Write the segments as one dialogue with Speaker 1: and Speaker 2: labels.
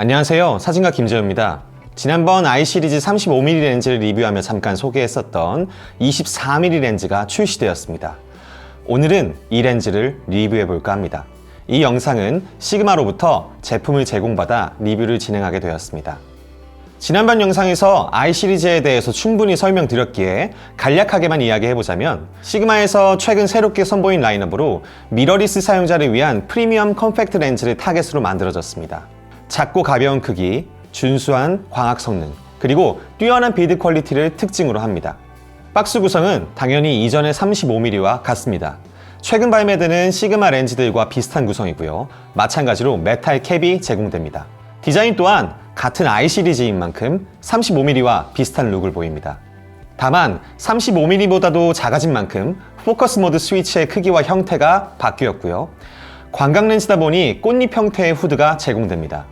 Speaker 1: 안녕하세요. 사진가 김재호입니다. 지난번 I 시리즈 35mm 렌즈를 리뷰하며 잠깐 소개했었던 24mm 렌즈가 출시되었습니다. 오늘은 이 렌즈를 리뷰해 볼까 합니다. 이 영상은 시그마로부터 제품을 제공받아 리뷰를 진행하게 되었습니다. 지난번 영상에서 I 시리즈에 대해서 충분히 설명드렸기에 간략하게만 이야기해보자면 시그마에서 최근 새롭게 선보인 라인업으로 미러리스 사용자를 위한 프리미엄 컴팩트 렌즈를 타겟으로 만들어졌습니다. 작고 가벼운 크기, 준수한 광학 성능, 그리고 뛰어난 빌드 퀄리티를 특징으로 합니다. 박스 구성은 당연히 이전의 35mm와 같습니다. 최근 발매되는 시그마 렌즈들과 비슷한 구성이고요. 마찬가지로 메탈 캡이 제공됩니다. 디자인 또한 같은 I 시리즈인 만큼 35mm와 비슷한 룩을 보입니다. 다만 35mm보다도 작아진 만큼 포커스 모드 스위치의 크기와 형태가 바뀌었고요. 광각 렌즈다 보니 꽃잎 형태의 후드가 제공됩니다.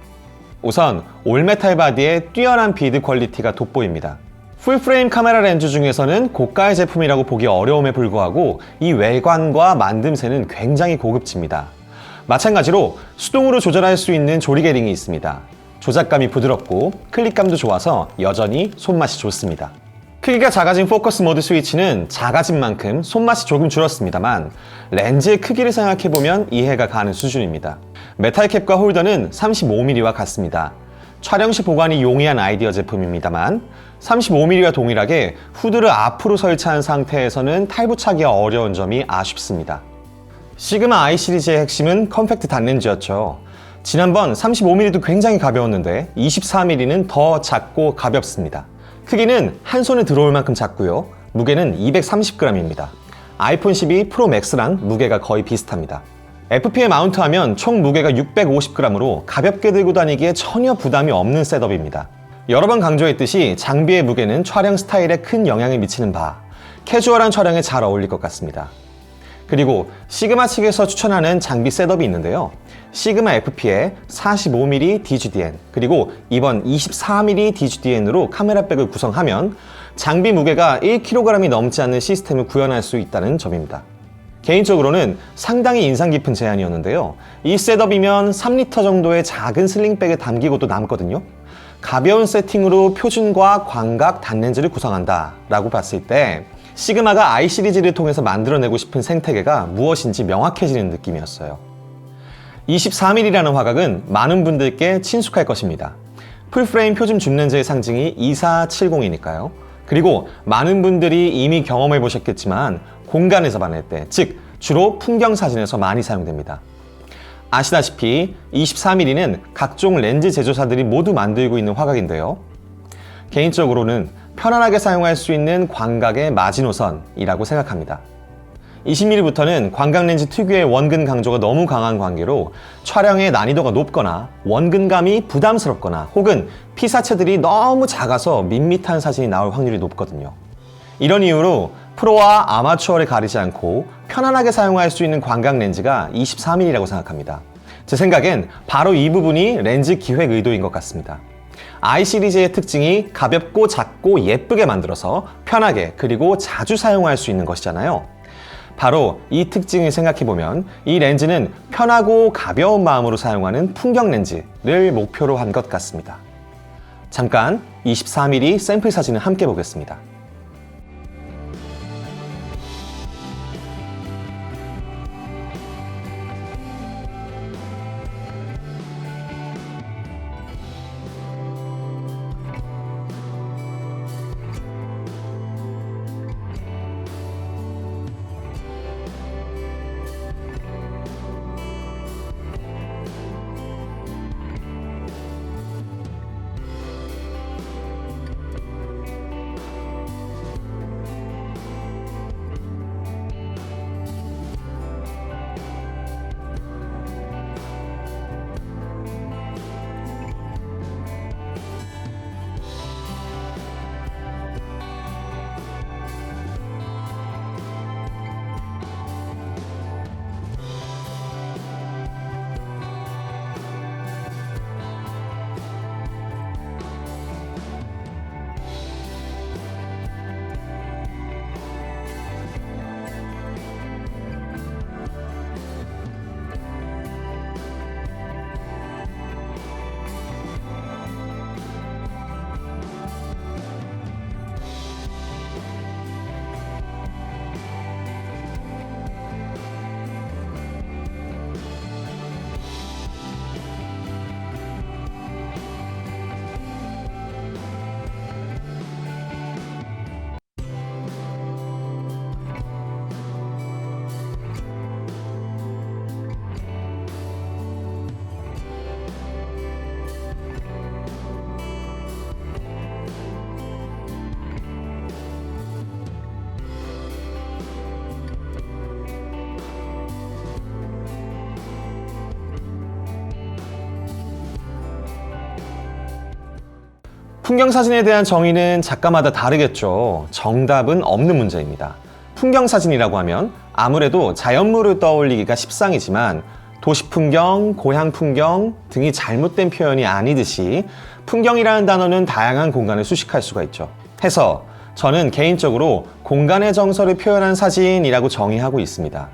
Speaker 1: 우선 올메탈 바디의 뛰어난 빌드 퀄리티가 돋보입니다. 풀프레임 카메라 렌즈 중에서는 고가의 제품이라고 보기 어려움에 불구하고 이 외관과 만듦새는 굉장히 고급집니다. 마찬가지로 수동으로 조절할 수 있는 조리개 링이 있습니다. 조작감이 부드럽고 클릭감도 좋아서 여전히 손맛이 좋습니다. 크기가 작아진 포커스 모드 스위치는 작아진 만큼 손맛이 조금 줄었습니다만 렌즈의 크기를 생각해보면 이해가 가는 수준입니다. 메탈 캡과 홀더는 35mm와 같습니다. 촬영 시 보관이 용이한 아이디어 제품입니다만 35mm와 동일하게 후드를 앞으로 설치한 상태에서는 탈부착이 어려운 점이 아쉽습니다. 시그마 I 시리즈의 핵심은 컴팩트 단렌즈였죠. 지난번 35mm도 굉장히 가벼웠는데 24mm는 더 작고 가볍습니다. 크기는 한 손에 들어올 만큼 작고요. 무게는 230g입니다. 아이폰 12 프로 맥스랑 무게가 거의 비슷합니다. FP에 마운트하면 총 무게가 650g으로 가볍게 들고 다니기에 전혀 부담이 없는 셋업입니다. 여러 번 강조했듯이 장비의 무게는 촬영 스타일에 큰 영향을 미치는 바 캐주얼한 촬영에 잘 어울릴 것 같습니다. 그리고 시그마 측에서 추천하는 장비 셋업이 있는데요. 시그마 FP에 45mm DGDN 그리고 이번 24mm DGDN으로 카메라백을 구성하면 장비 무게가 1kg이 넘지 않는 시스템을 구현할 수 있다는 점입니다. 개인적으로는 상당히 인상 깊은 제안이었는데요. 이 셋업이면 3L 정도의 작은 슬링백에 담기고도 남거든요. 가벼운 세팅으로 표준과 광각 단렌즈를 구성한다 라고 봤을 때 시그마가 I 시리즈를 통해서 만들어내고 싶은 생태계가 무엇인지 명확해지는 느낌이었어요. 24mm라는 화각은 많은 분들께 친숙할 것입니다. 풀프레임 표준 줌렌즈의 상징이 2470이니까요. 그리고 많은 분들이 이미 경험해 보셨겠지만 공간에서 반할 때, 즉 주로 풍경 사진에서 많이 사용됩니다. 아시다시피 24mm는 각종 렌즈 제조사들이 모두 만들고 있는 화각인데요. 개인적으로는 편안하게 사용할 수 있는 광각의 마지노선이라고 생각합니다. 20mm부터는 광각 렌즈 특유의 원근 강조가 너무 강한 관계로 촬영의 난이도가 높거나 원근감이 부담스럽거나 혹은 피사체들이 너무 작아서 밋밋한 사진이 나올 확률이 높거든요. 이런 이유로 프로와 아마추어를 가리지 않고 편안하게 사용할 수 있는 광각 렌즈가 24mm라고 생각합니다. 제 생각엔 바로 이 부분이 렌즈 기획 의도인 것 같습니다. I 시리즈의 특징이 가볍고 작고 예쁘게 만들어서 편하게 그리고 자주 사용할 수 있는 것이잖아요. 바로 이 특징을 생각해보면 이 렌즈는 편하고 가벼운 마음으로 사용하는 풍경 렌즈를 목표로 한 것 같습니다. 잠깐 24mm 샘플 사진을 함께 보겠습니다. 풍경사진에 대한 정의는 작가마다 다르겠죠. 정답은 없는 문제입니다. 풍경사진이라고 하면 아무래도 자연물을 떠올리기가 십상이지만 도시풍경, 고향풍경 등이 잘못된 표현이 아니듯이 풍경이라는 단어는 다양한 공간을 수식할 수가 있죠. 해서 저는 개인적으로 공간의 정서를 표현한 사진이라고 정의하고 있습니다.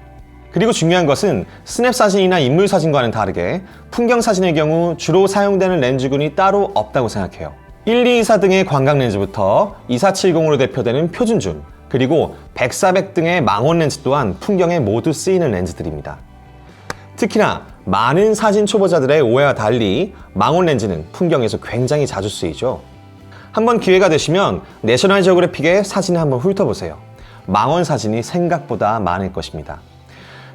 Speaker 1: 그리고 중요한 것은 스냅 사진이나 인물 사진과는 다르게 풍경 사진의 경우 주로 사용되는 렌즈군이 따로 없다고 생각해요. 1224 등의 광각 렌즈부터 2470으로 대표되는 표준줌, 그리고 100, 400 등의 망원 렌즈 또한 풍경에 모두 쓰이는 렌즈들입니다. 특히나 많은 사진 초보자들의 오해와 달리 망원 렌즈는 풍경에서 굉장히 자주 쓰이죠. 한번 기회가 되시면 내셔널 지오그래픽의 사진을 한번 훑어보세요. 망원 사진이 생각보다 많을 것입니다.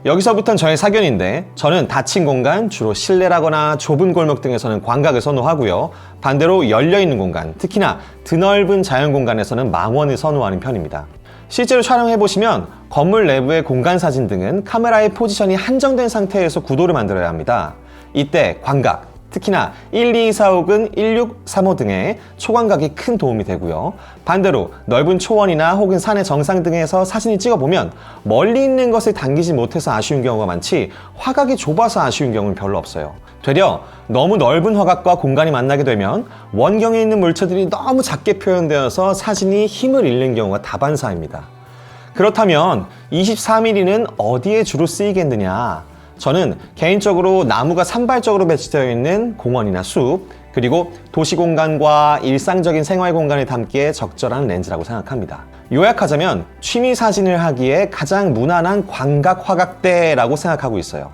Speaker 1: 여기서부터는 저의 사견인데 저는 닫힌 공간, 주로 실내라거나 좁은 골목 등에서는 광각을 선호하고요. 반대로 열려있는 공간, 특히나 드넓은 자연 공간에서는 망원을 선호하는 편입니다. 실제로 촬영해보시면 건물 내부의 공간 사진 등은 카메라의 포지션이 한정된 상태에서 구도를 만들어야 합니다. 이때 광각, 특히나 12245은 1635 등의 초광각이 큰 도움이 되고요. 반대로 넓은 초원이나 혹은 산의 정상 등에서 사진을 찍어보면 멀리 있는 것을 당기지 못해서 아쉬운 경우가 많지 화각이 좁아서 아쉬운 경우는 별로 없어요. 되려 너무 넓은 화각과 공간이 만나게 되면 원경에 있는 물체들이 너무 작게 표현되어서 사진이 힘을 잃는 경우가 다반사입니다. 그렇다면 24mm는 어디에 주로 쓰이겠느냐? 저는 개인적으로 나무가 산발적으로 배치되어 있는 공원이나 숲, 그리고 도시공간과 일상적인 생활 공간을 담기에 적절한 렌즈라고 생각합니다. 요약하자면 취미 사진을 하기에 가장 무난한 광각 화각대라고 생각하고 있어요.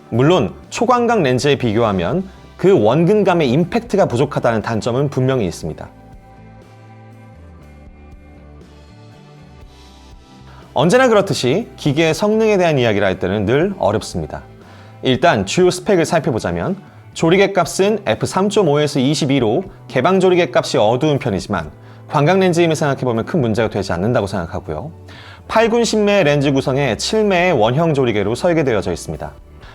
Speaker 1: 물론 초광각 렌즈에 비교하면 그 원근감의 임팩트가 부족하다는 단점은 분명히 있습니다. 언제나 그렇듯이 기계의 성능에 대한 이야기를 할 때는 늘 어렵습니다. 일단 주요 스펙을 살펴보자면 조리개 값은 f3.5에서 22로 개방 조리개 값이 어두운 편이지만 광각 렌즈임을 생각해보면 큰 문제가 되지 않는다고 생각하고요. 8군 10매 렌즈 구성에 7매의 원형 조리개로 설계되어져 있습니다.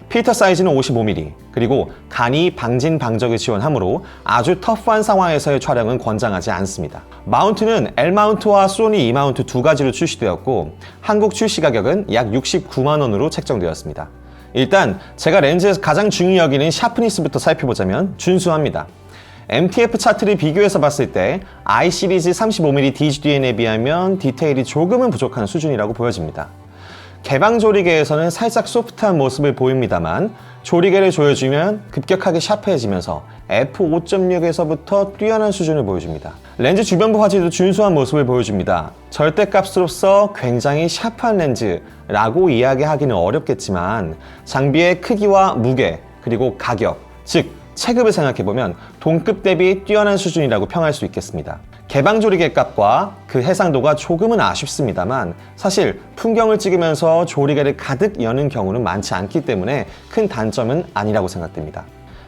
Speaker 1: 필터 사이즈는 55mm, 그리고 간이 방진 방적을 지원하므로 아주 터프한 상황에서의 촬영은 권장하지 않습니다. 마운트는 L마운트와 소니 E마운트 두 가지로 출시되었고 한국 출시 가격은 약 69만 원으로 책정되었습니다. 일단 제가 렌즈에서 가장 중요히 여기는 샤프니스부터 살펴보자면 준수합니다. MTF 차트를 비교해서 봤을 때 I 시리즈 35mm DGDN에 비하면 디테일이 조금은 부족한 수준이라고 보여집니다. 개방 조리개에서는 살짝 소프트한 모습을 보입니다만 조리개를 조여주면 급격하게 샤프해지면서 f5.6에서부터 뛰어난 수준을 보여줍니다. 렌즈 주변부 화질도 준수한 모습을 보여줍니다. 절대값으로서 굉장히 샤프한 렌즈라고 이야기하기는 어렵겠지만 장비의 크기와 무게, 그리고 가격, 즉 체급을 생각해보면 동급 대비 뛰어난 수준이라고 평할 수 있겠습니다. 개방 조리개 값과 그 해상도가 조금은 아쉽습니다만 사실 풍경을 찍으면서 조리개를 가득 여는 경우는 많지 않기 때문에 큰 단점은 아니라고 생각됩니다.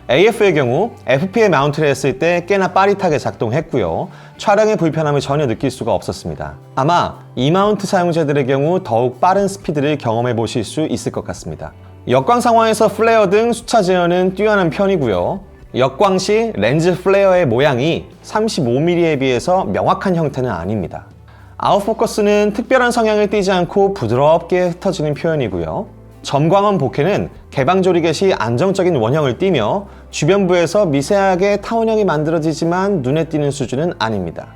Speaker 1: AF의 경우 FP에 마운트를 했을 때 꽤나 빠릿하게 작동했고요. 촬영의 불편함을 전혀 느낄 수가 없었습니다. 아마 E마운트 사용자들의 경우 더욱 빠른 스피드를 경험해 보실 수 있을 것 같습니다. 역광 상황에서 플레어 등 수차 제어는 뛰어난 편이고요. 역광 시 렌즈 플레어의 모양이 35mm에 비해서 명확한 형태는 아닙니다. 아웃포커스는 특별한 성향을 띠지 않고 부드럽게 흩어지는 표현이고요. 점광원 보케는 개방 조리개 시 안정적인 원형을 띠며 주변부에서 미세하게 타원형이 만들어지지만 눈에 띄는 수준은 아닙니다.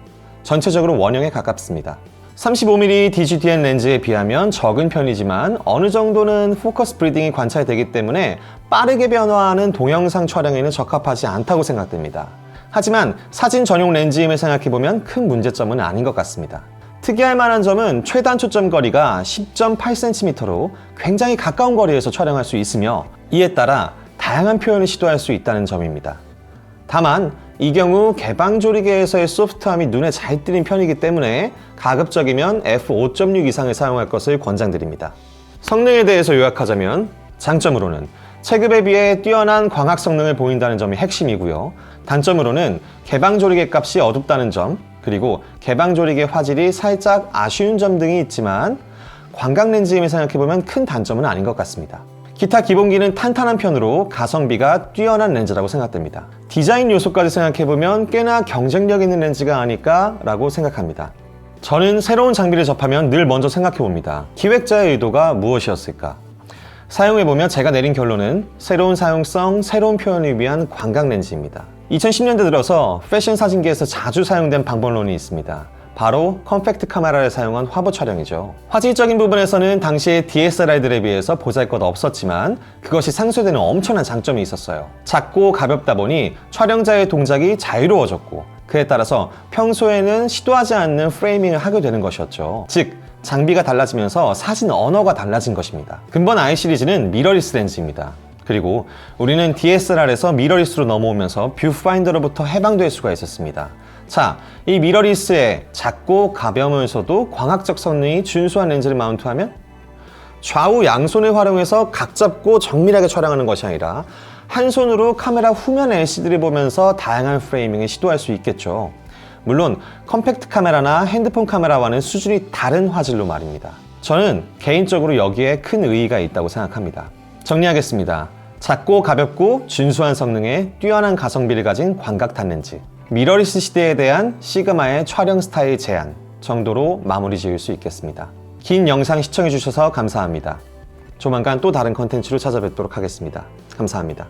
Speaker 1: 전체적으로 원형에 가깝습니다. 35mm DGDN 렌즈에 비하면 적은 편이지만 어느 정도는 포커스 브리딩이 관찰되기 때문에 빠르게 변화하는 동영상 촬영에는 적합하지 않다고 생각됩니다. 하지만 사진 전용 렌즈임을 생각해보면 큰 문제점은 아닌 것 같습니다. 특이할 만한 점은 최단 초점 거리가 10.8cm로 굉장히 가까운 거리에서 촬영할 수 있으며 이에 따라 다양한 표현을 시도할 수 있다는 점입니다. 다만 이 경우 개방 조리개에서의 소프트함이 눈에 잘 띄는 편이기 때문에 가급적이면 f5.6 이상을 사용할 것을 권장드립니다. 성능에 대해서 요약하자면 장점으로는 체급에 비해 뛰어난 광학 성능을 보인다는 점이 핵심이고요. 단점으로는 개방 조리개 값이 어둡다는 점, 그리고 개방 조리개 화질이 살짝 아쉬운 점 등이 있지만 광각 렌즈임을 생각해보면 큰 단점은 아닌 것 같습니다. 기타 기본기는 탄탄한 편으로 가성비가 뛰어난 렌즈라고 생각됩니다. 디자인 요소까지 생각해보면 꽤나 경쟁력 있는 렌즈가 아닐까 라고 생각합니다. 저는 새로운 장비를 접하면 늘 먼저 생각해봅니다. 기획자의 의도가 무엇이었을까? 사용해보면 제가 내린 결론은 새로운 사용성, 새로운 표현을 위한 광각 렌즈입니다. 2010년대 들어서 패션 사진계에서 자주 사용된 방법론이 있습니다. 바로 컴팩트 카메라를 사용한 화보 촬영이죠. 화질적인 부분에서는 당시의 DSLR들에 비해서 보잘것없었지만 그것이 상쇄되는 엄청난 장점이 있었어요. 작고 가볍다 보니 촬영자의 동작이 자유로워졌고 그에 따라서 평소에는 시도하지 않는 프레이밍을 하게 되는 것이었죠. 즉 장비가 달라지면서 사진 언어가 달라진 것입니다. 근본 I 시리즈는 미러리스 렌즈입니다. 그리고 우리는 DSLR에서 미러리스로 넘어오면서 뷰파인더로부터 해방될 수가 있었습니다. 자, 이 미러리스에 작고 가벼우면서도 광학적 성능이 준수한 렌즈를 마운트하면 좌우 양손을 활용해서 각 잡고 정밀하게 촬영하는 것이 아니라 한 손으로 카메라 후면 LCD를 보면서 다양한 프레이밍을 시도할 수 있겠죠. 물론 컴팩트 카메라나 핸드폰 카메라와는 수준이 다른 화질로 말입니다. 저는 개인적으로 여기에 큰 의의가 있다고 생각합니다. 정리하겠습니다. 작고 가볍고 준수한 성능에 뛰어난 가성비를 가진 광각 단렌즈, 미러리스 시대에 대한 시그마의 촬영 스타일 제안 정도로 마무리 지을 수 있겠습니다. 긴 영상 시청해주셔서 감사합니다. 조만간 또 다른 컨텐츠로 찾아뵙도록 하겠습니다. 감사합니다.